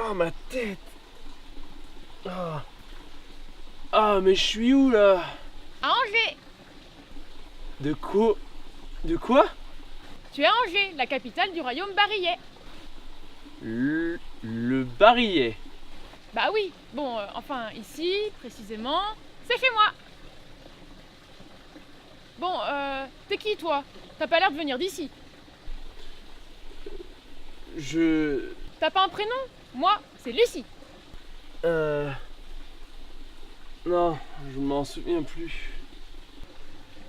Ah, ma tête. Ah. Ah, mais je suis où là? À Angers. De quoi? De quoi? Tu es à Angers, la capitale du royaume barillet. Le barillet. Bah oui, bon, enfin ici, précisément, c'est chez moi. Bon, t'es qui toi? T'as pas l'air de venir d'ici. Je... T'as pas un prénom? Moi, c'est Lucie. Non, je m'en souviens plus.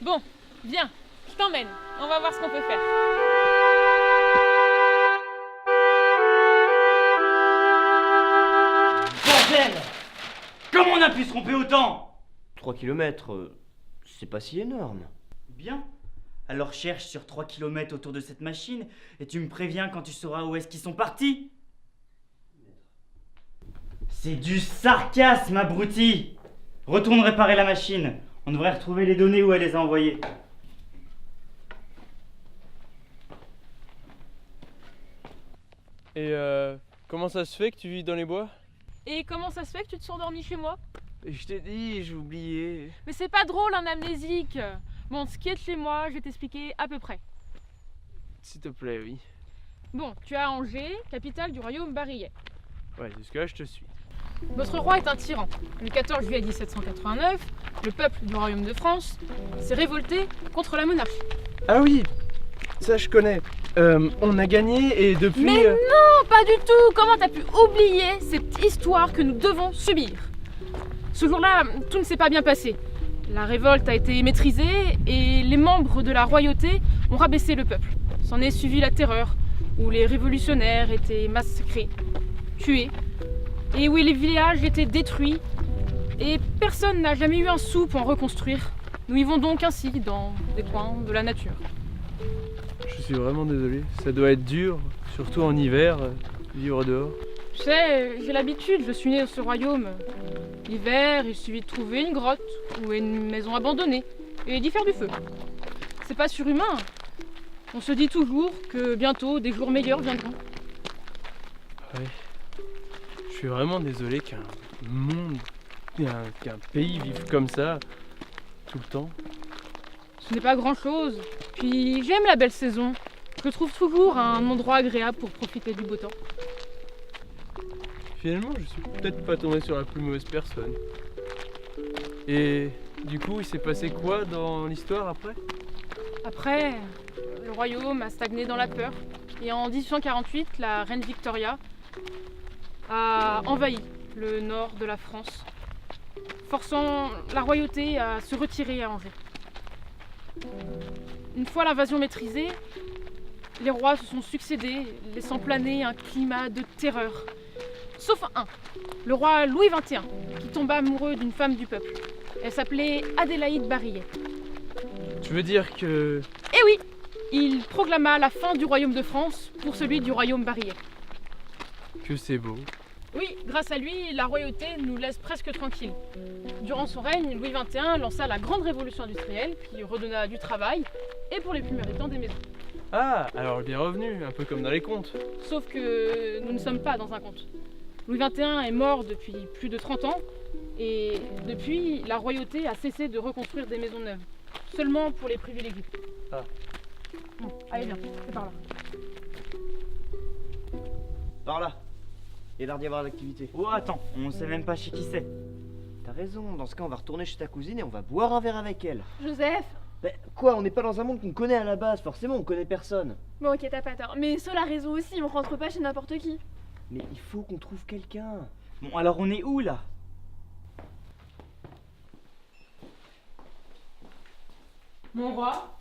Bon, viens, je t'emmène. On va voir ce qu'on peut faire. Bordel! Comment on a pu se tromper autant? 3 km, c'est pas si énorme. Bien. Alors cherche sur 3 km autour de cette machine et tu me préviens quand tu sauras où est-ce qu'ils sont partis. C'est du sarcasme, abruti! Retourne réparer la machine. On devrait retrouver les données où elle les a envoyées. Et comment ça se fait que tu vis dans les bois? Et comment ça se fait que tu te sens endormi chez moi? Je t'ai dit, j'ai oublié. Mais c'est pas drôle un amnésique. Bon, ce qui est de chez moi, je vais t'expliquer à peu près. S'il te plaît, oui. Bon, tu as Angers, capitale du royaume barillet. Ouais, jusque-là, je te suis. Notre roi est un tyran. Le 14 juillet 1789, le peuple du royaume de France s'est révolté contre la monarchie. Ah oui, ça je connais. On a gagné et depuis... Mais non, pas du tout. Comment t'as pu oublier cette histoire que nous devons subir? Ce jour-là, tout ne s'est pas bien passé. La révolte a été maîtrisée et les membres de la royauté ont rabaissé le peuple. S'en est suivi la terreur, où les révolutionnaires étaient massacrés, tués, et où les villages étaient détruits, et personne n'a jamais eu un sou pour en reconstruire. Nous vivons donc ainsi dans des coins de la nature. Je suis vraiment désolé. Ça doit être dur, surtout en hiver, vivre dehors. Tu sais, j'ai l'habitude, je suis née dans ce royaume. L'hiver, il suffit de trouver une grotte ou une maison abandonnée et d'y faire du feu. C'est pas surhumain. On se dit toujours que bientôt des jours meilleurs viendront. Ouais. Je suis vraiment désolé qu'un monde, qu'un pays vive comme ça, tout le temps. Ce n'est pas grand-chose. Puis j'aime la belle saison. Je trouve toujours un endroit agréable pour profiter du beau temps. Finalement, je suis peut-être pas tombé sur la plus mauvaise personne. Et du coup, il s'est passé quoi dans l'histoire après? Après, le royaume a stagné dans la peur. Et en 1848, la reine Victoria a envahi le nord de la France, forçant la royauté à se retirer à Angers. Une fois l'invasion maîtrisée, les rois se sont succédés, laissant planer un climat de terreur. Sauf un, le roi Louis XXI, qui tomba amoureux d'une femme du peuple. Elle s'appelait Adélaïde Barillet. Tu veux dire que... Et oui, il proclama la fin du royaume de France pour celui du royaume barillet. Que c'est beau. Oui, grâce à lui, la royauté nous laisse presque tranquilles. Durant son règne, Louis XXI lança la grande révolution industrielle, puis redonna du travail, et pour les plus méritants des maisons. Ah, alors il est revenu, un peu comme dans les contes. Sauf que nous ne sommes pas dans un conte. Louis XXI est mort depuis plus de 30 ans, et depuis, la royauté a cessé de reconstruire des maisons neuves. Seulement pour les privilégiés. Ah. Bon, allez viens, c'est par là. Par là. Il a l'air d'y avoir l'activité. Oh attends, on sait même pas chez qui c'est. T'as raison, dans ce cas on va retourner chez ta cousine et on va boire un verre avec elle. Joseph. Mais quoi, on n'est pas dans un monde qu'on connaît à la base, forcément on connaît personne. Bon ok, t'as pas tort. Mais Sol a raison aussi, on rentre pas chez n'importe qui. Mais il faut qu'on trouve quelqu'un. Bon alors on est où là? Mon roi,